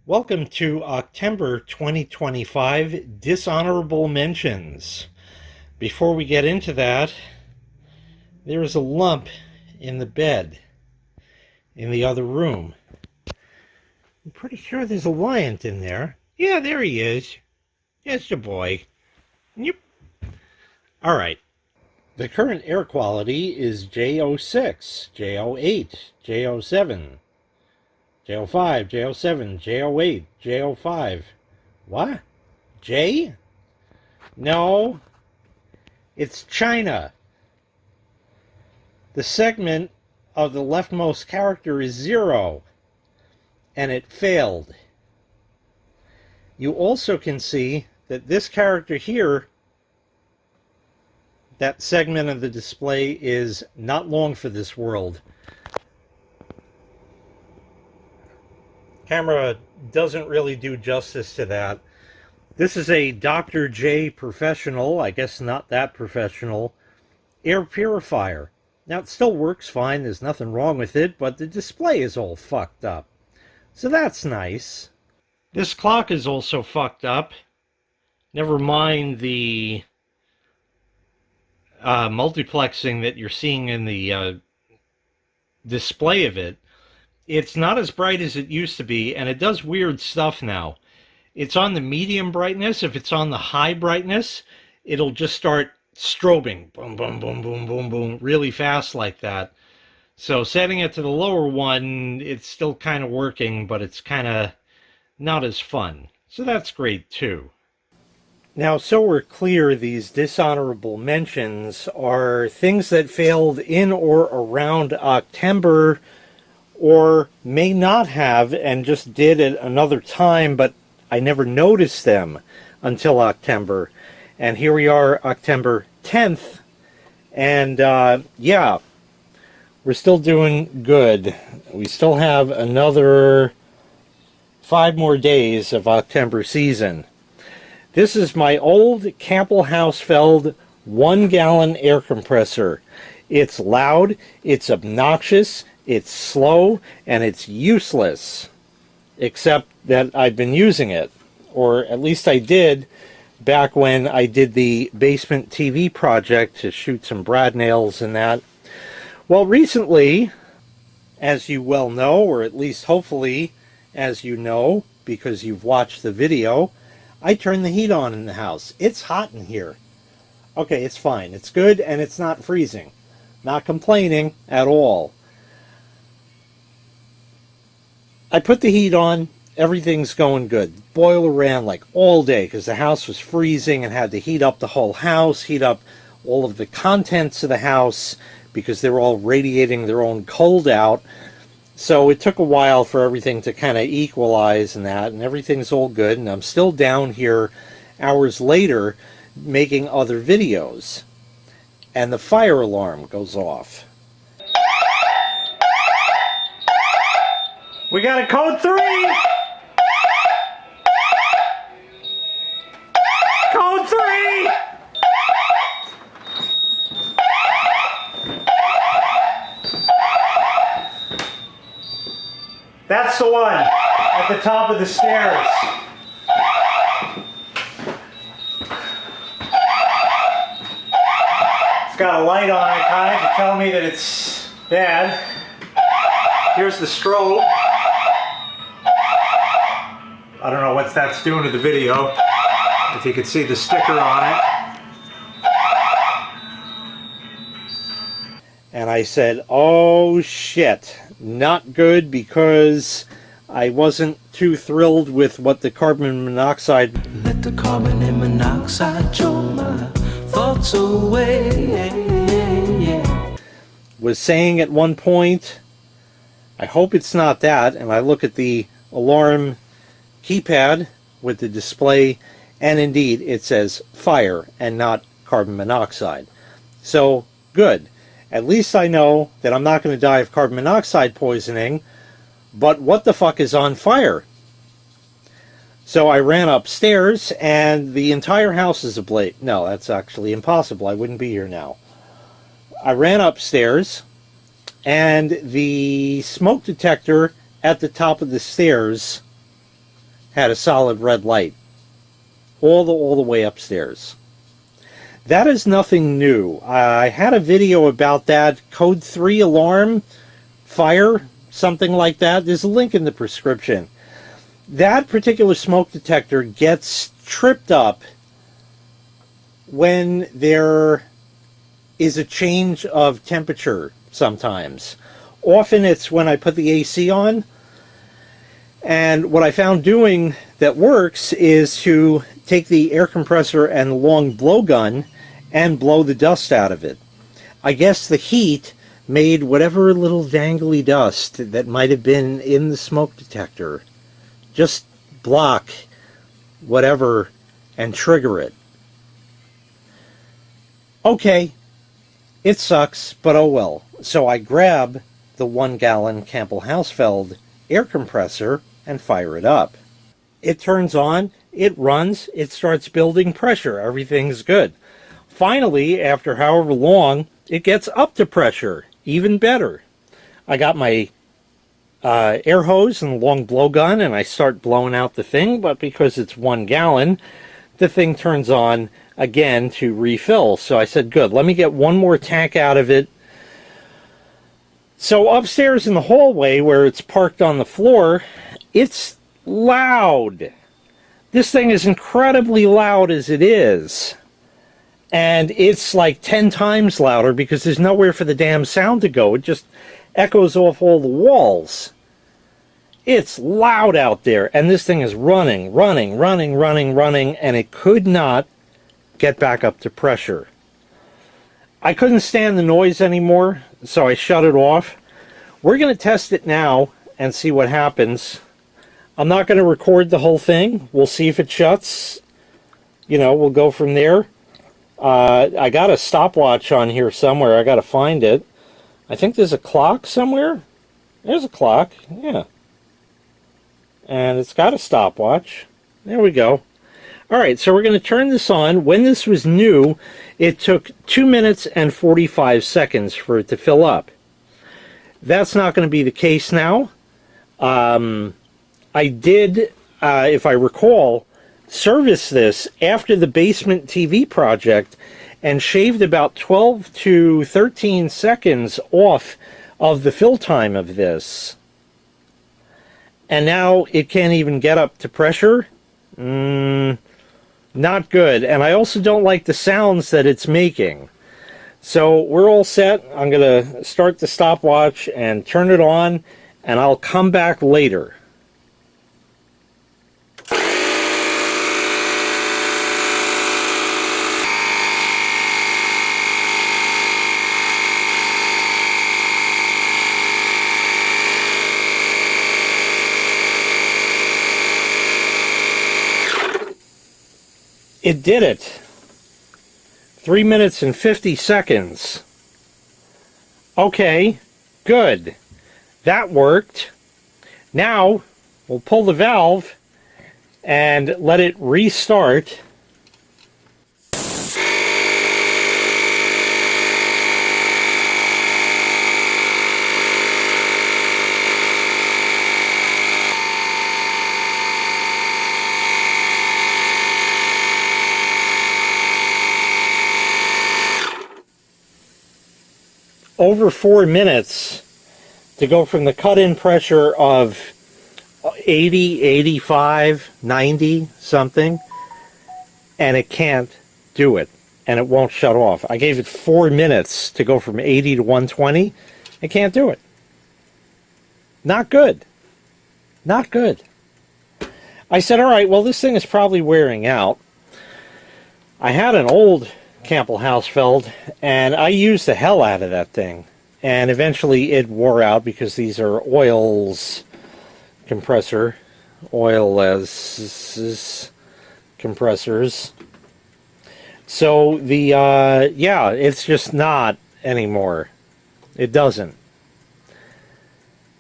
Welcome to Octember 2025 Dishonorable Mentions. Before we get into that, there is a lump in the bed in the other room. I'm pretty sure there's a lion in there. Yeah, there he is. It's the boy. Yep. All right. The current air quality is J06, J08, J07. J05, J07, J08, J05. What? J? No. It's China. The segment of the leftmost character is 0. And it failed. You also can see that this character here, that segment of the display is not long for this world. Camera doesn't really do justice to that. This is a Dr. J Professional, I guess not that professional, air purifier. Now it still works fine, there's nothing wrong with it, but the display is all fucked up. So that's nice. This clock is also fucked up. Never mind the multiplexing that you're seeing in the display of it. It's not as bright as it used to be, and it does weird stuff now. It's on the medium brightness. If it's on the high brightness, it'll just start strobing. Boom, boom, boom, boom, boom, boom, really fast like that. So setting it to the lower one, it's still kind of working, but it's kind of not as fun. So that's great too. Now, so we're clear, these dishonorable mentions are things that failed in or around Octember, or may not have and just did at another time, but I never noticed them until Octember. And here we are, Octember 10th, and yeah, we're still doing good. We still have another 5 more days of Octember season. This is my old Campbell Hausfeld 1-gallon air compressor. It's loud, it's obnoxious, it's slow, and it's useless, except that I've been using it, or at least I did back when I did the basement TV project to shoot some brad nails and that. Well, recently, as you well know, or at least hopefully as you know because you've watched the video, I turned the heat on in the house. It's hot in here. Okay, it's fine. It's good and it's not freezing. Not complaining at all. I put the heat on, everything's going good. Boiler ran like all day because the house was freezing and had to heat up the whole house, heat up all of the contents of the house because they were all radiating their own cold out. So it took a while for everything to kind of equalize and that, and everything's all good, and I'm still down here hours later making other videos. And the fire alarm goes off. We got a code 3! Code 3! That's the one at the top of the stairs. It's got a light on it, kind of, to tell me that it's bad. Here's the strobe. I don't know what that's doing to the video, if you can see the sticker on it. And I said, oh shit, not good, because I wasn't too thrilled with what the carbon monoxide... Let the carbon and monoxide choke my thoughts away. Was saying at one point. I hope it's not that, and I look at the alarm keypad with the display, and indeed it says fire and not carbon monoxide. So, good. At least I know that I'm not going to die of carbon monoxide poisoning, but what the fuck is on fire? So I ran upstairs, and the entire house is ablaze. No, that's actually impossible. I wouldn't be here now. I ran upstairs, and the smoke detector at the top of the stairs had a solid red light all the way upstairs. That is nothing new. I had a video about that, code 3 alarm, fire, something like that. There's a link in the prescription. That particular smoke detector gets tripped up when there is a change of temperature sometimes. Often it's when I put the AC on. And what I found doing that works is to take the air compressor and the long blowgun and blow the dust out of it. I guess the heat made whatever little dangly dust that might have been in the smoke detector just block whatever and trigger it. Okay, it sucks, but oh well. So I grab the 1-gallon Campbell Hausfeld air compressor and fire it up. It turns on, it runs, it starts building pressure, everything's good. Finally, after however long, it gets up to pressure, even better. I got my air hose and long blowgun and I start blowing out the thing, but because it's 1 gallon, the thing turns on again to refill. So I said, good, let me get one more tank out of it. So upstairs in the hallway where it's parked on the floor, it's loud. This thing is incredibly loud as it is. And it's like 10 times louder because there's nowhere for the damn sound to go. It just echoes off all the walls. It's loud out there. And this thing is running, and it could not get back up to pressure. I couldn't stand the noise anymore, so I shut it off. We're going to test it now and see what happens. I'm not going to record the whole thing. We'll see if it shuts. You know, we'll go from there. I got a stopwatch on here somewhere. I got to find it. I think there's a clock somewhere. There's a clock, yeah. And it's got a stopwatch. There we go. All right, so we're going to turn this on. When this was new, it took 2 minutes and 45 seconds for it to fill up. That's not going to be the case now. I did, if I recall, service this after the basement TV project and shaved about 12 to 13 seconds off of the fill time of this. And now it can't even get up to pressure. Not good. And I also don't like the sounds that it's making. So we're all set. I'm going to start the stopwatch and turn it on, and I'll come back later. It did it. 3 minutes and 50 seconds. Okay, good. That worked. Now, we'll pull the valve and let it restart. Over 4 minutes to go from the cut-in pressure of 80, 85, 90, something, and it can't do it, and it won't shut off. I gave it 4 minutes to go from 80 to 120. It can't do it. Not good. Not good. I said, all right, well, this thing is probably wearing out. I had an old Campbell Hausfeld, and I used the hell out of that thing, and eventually it wore out because these are oils compressor, oil as compressors. So the yeah, it's just not anymore. It doesn't.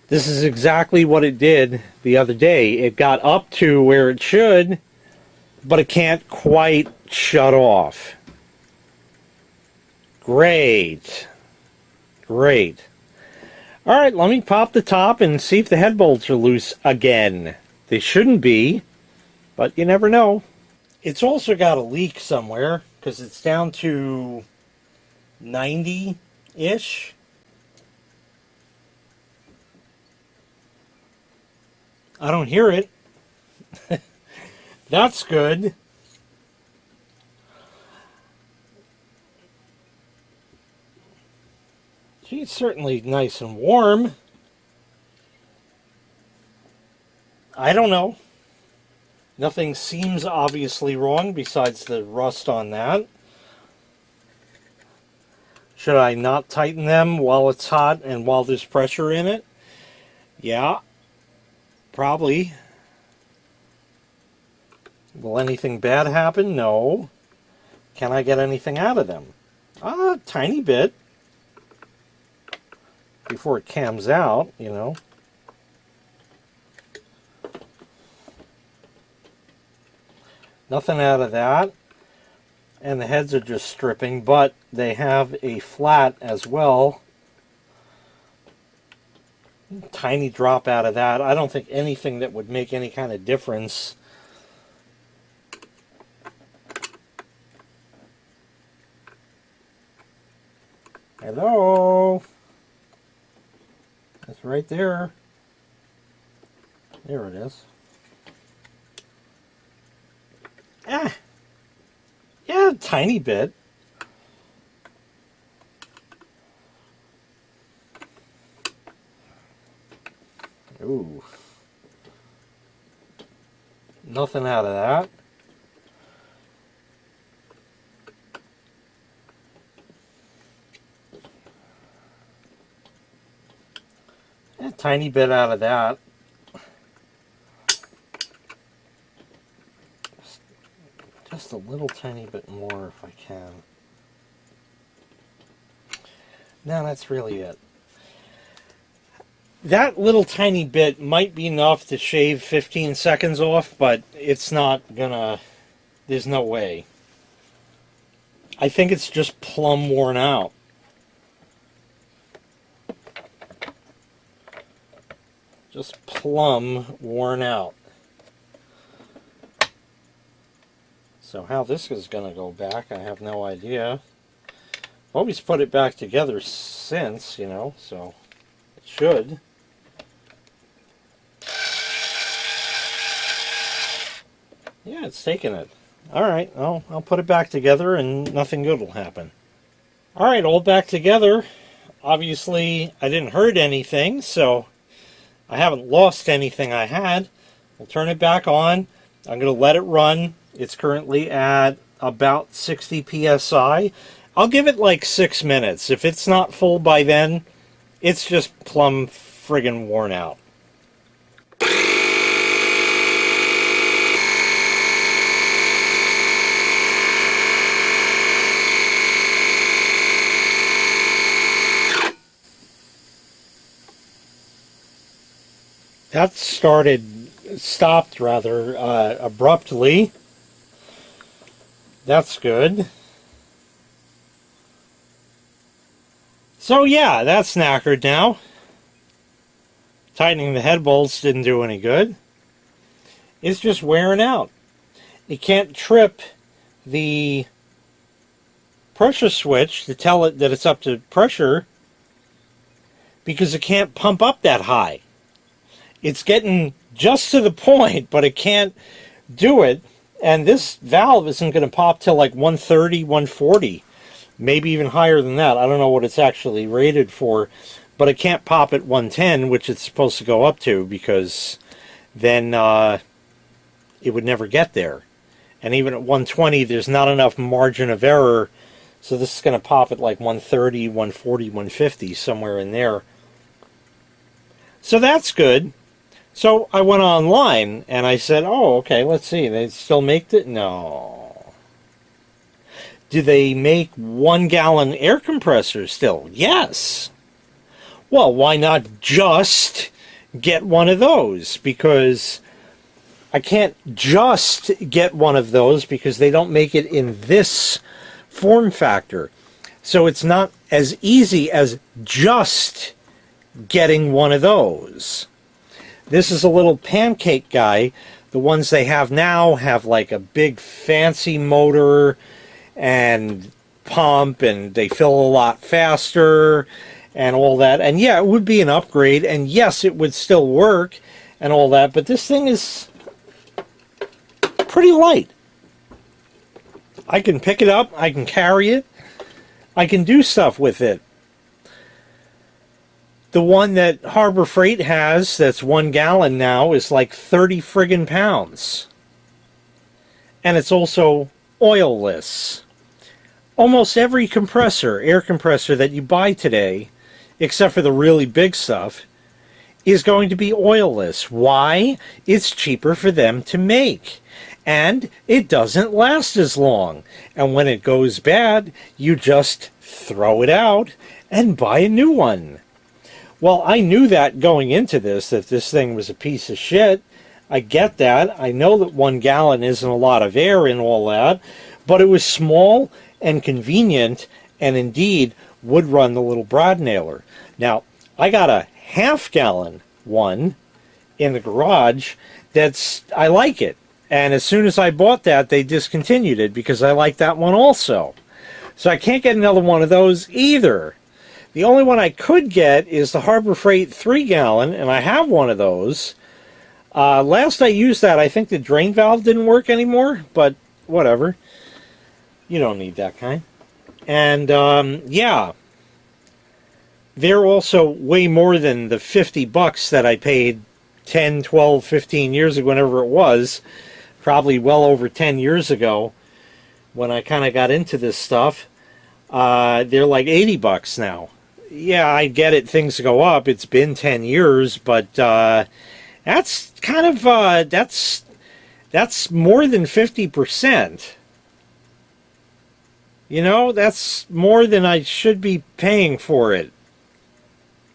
This is exactly what it did the other day. It got up to where it should, but it can't quite shut off. Great. Great. All right, let me pop the top and see if the head bolts are loose again. They shouldn't be. But you never know. It's also got a leak somewhere because it's down to 90-ish. I don't hear it. That's good. She's certainly nice and warm. I don't know. Nothing seems obviously wrong besides the rust on that. Should I not tighten them while it's hot and while there's pressure in it? Yeah, probably. Will anything bad happen? No. Can I get anything out of them? A tiny bit. Before it cams out, you know. Nothing out of that. And the heads are just stripping, but they have a flat as well. Tiny drop out of that. I don't think anything that would make any kind of difference. Hello? It's right there. There it is. Yeah, a tiny bit. Ooh. Nothing out of that. A tiny bit out of that. Just a little tiny bit more if I can. No, that's really it. That little tiny bit might be enough to shave 15 seconds off, but it's not gonna, there's no way. I think it's just plumb worn out. Just plumb worn out. So how this is going to go back, I have no idea. Always put it back together since, you know, so it should. Yeah, it's taking it. Alright, I'll put it back together and nothing good will happen. Alright, all back together. Obviously, I didn't hurt anything, so I haven't lost anything I had. We'll turn it back on. I'm going to let it run. It's currently at about 60 psi. I'll give it like 6 minutes. If it's not full by then, it's just plumb friggin' worn out. That stopped rather abruptly. That's good. So yeah, that's knackered now. Tightening the head bolts didn't do any good. It's just wearing out. You can't trip the pressure switch to tell it that it's up to pressure because it can't pump up that high. It's getting just to the point, but it can't do it. And this valve isn't going to pop till like 130, 140, maybe even higher than that. I don't know what it's actually rated for, but it can't pop at 110, which it's supposed to go up to, because then it would never get there. And even at 120, there's not enough margin of error, so this is going to pop at like 130, 140, 150, somewhere in there. So that's good. So I went online and I said, oh, okay, let's see. They still make it? No. Do they make 1-gallon air compressors still? Yes. Well, why not just get one of those? Because I can't just get one of those because they don't make it in this form factor. So it's not as easy as just getting one of those. This is a little pancake guy, The ones they have now have like a big fancy motor and pump, and they fill a lot faster and all that. And yeah, it would be an upgrade, and yes, it would still work and all that, but this thing is pretty light. I can pick it up, I can carry it, I can do stuff with it. The one that Harbor Freight has, that's 1 gallon now, is like 30 friggin' pounds. And it's also oilless. Almost every compressor, air compressor that you buy today, except for the really big stuff, is going to be oilless. Why? It's cheaper for them to make. And it doesn't last as long. And when it goes bad, you just throw it out and buy a new one. Well, I knew that going into this, that this thing was a piece of shit. I get that. I know that 1 gallon isn't a lot of air and all that. But it was small and convenient, and indeed would run the little brad nailer. Now, I got a half-gallon one in the garage I like it. And as soon as I bought that, they discontinued it because I like that one also. So I can't get another one of those either. The only one I could get is the Harbor Freight 3-gallon, and I have one of those. Last I used that, I think the drain valve didn't work anymore, but whatever. You don't need that kind. And, yeah. They're also way more than the $50 that I paid 10, 12, 15 years ago, whenever it was. Probably well over 10 years ago when I kind of got into this stuff. They're like $80 now. Yeah, I get it. Things go up. It's been 10 years, but that's kind of, that's more than 50%. You know, that's more than I should be paying for it.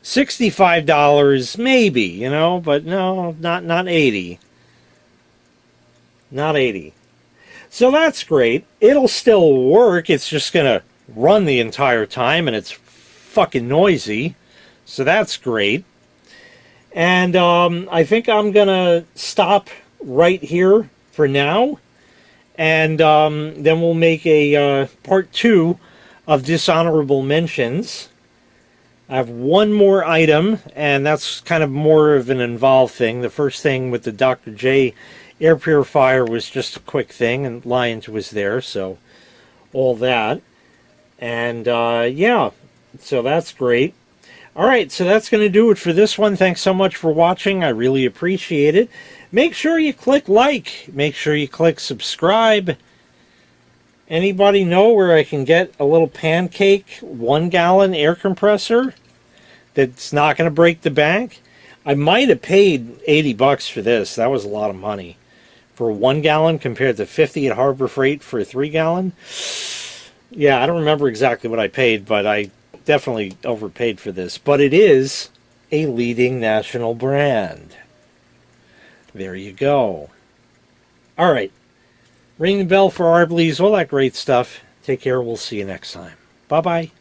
$65 maybe, you know, but no, not 80. Not 80. So that's great. It'll still work. It's just going to run the entire time, and it's fucking noisy. So that's great. And I think I'm going to stop right here for now. And then we'll make a part 2 of dishonorable mentions. I have one more item, and that's kind of more of an involved thing. The first thing with the Dr. J air purifier was just a quick thing, and Lions was there, so all that. And yeah, so that's great. All right, so that's going to do it for this one. Thanks so much for watching. I really appreciate it. Make sure you click like. Make sure you click subscribe. Anybody know where I can get a little pancake 1-gallon air compressor that's not going to break the bank? I might have paid $80 for this. That was a lot of money. For 1 gallon compared to 50 at Harbor Freight for a 3-gallon. Yeah, I don't remember exactly what I paid, but I definitely overpaid for this. But it is a leading national brand. There you go. All right. Ring the bell for Arbleys, all that great stuff. Take care. We'll see you next time. Bye-bye.